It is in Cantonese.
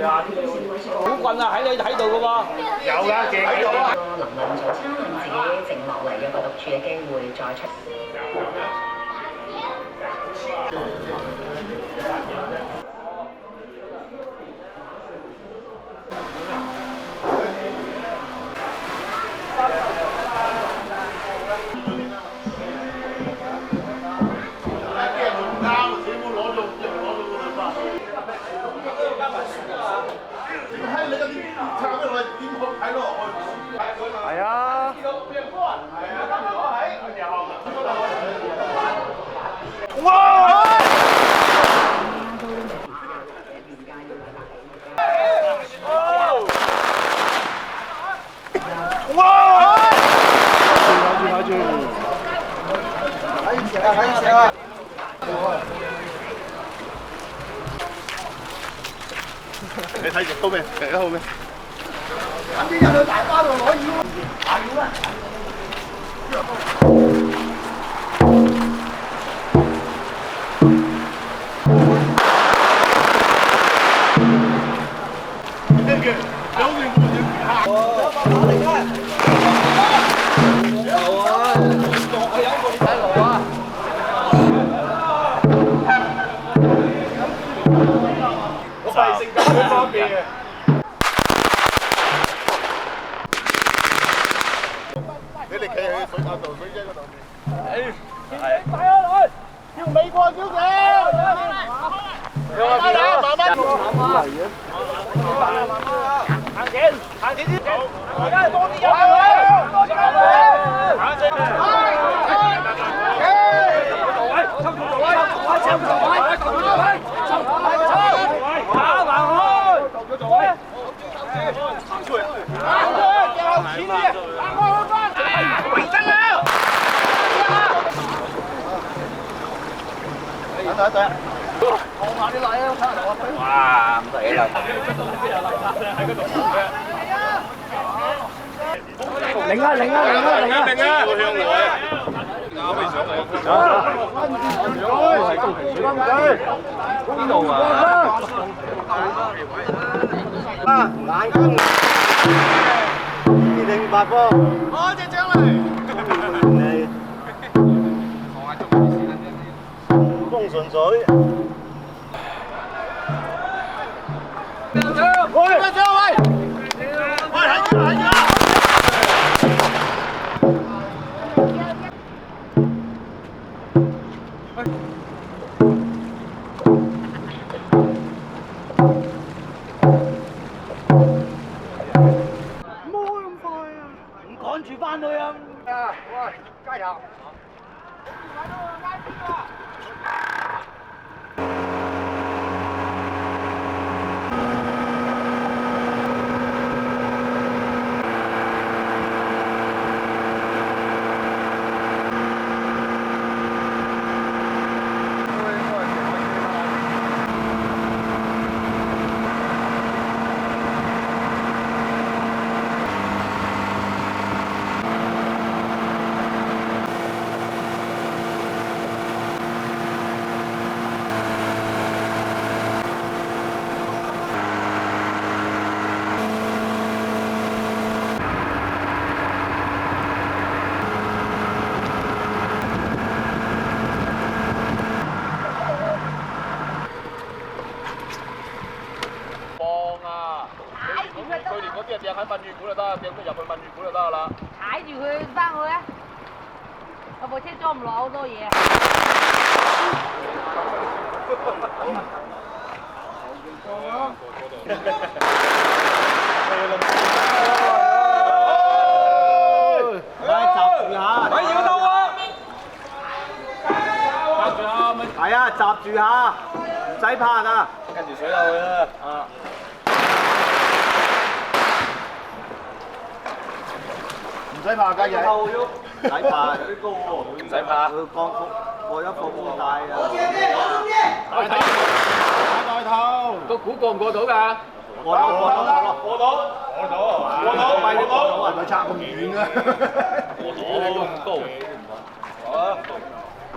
好棍啊！喺度㗎喎。有㗎，鏡喺度啊。能量早餐令自己靜落嚟，有個獨處嘅機會再出。係啊。哇！哇！睇住！睇住啊！你睇住到未？睇得好未？咁啲人去大巴度攞腰，大腰啊！你哋企喺水塔度，水姐嗰度。快啊來！要美國小姐。慢慢。行前，行前啲。而家多啲人。多啲人。行前。等等，放下啲禮啊！哇，唔使啦。喺嗰度擰啊！向外啊！啱未上嚟。係高旗水。邊度啊？眼睛。二定八方。攞隻獎嚟。風順水。喂！趕住翻去啊！喂，加油！佢連嗰啲啊掟喺殯儀館就得，掟咗入去殯儀館就得啦。踩住佢翻去啊！有部車裝唔落好多嘢。閘住下，咪要到啊！閘住下咪。係啊，閘住下，唔使怕㗎。跟住水落去啦。啊。唔使怕㗎嘢，唔使怕，唔使怕，佢降幅過咗風咁大啊！大頭，個鼓過唔過到㗎？過到，咪你過到啊？咪差咁遠啊！過到咁高，好啊！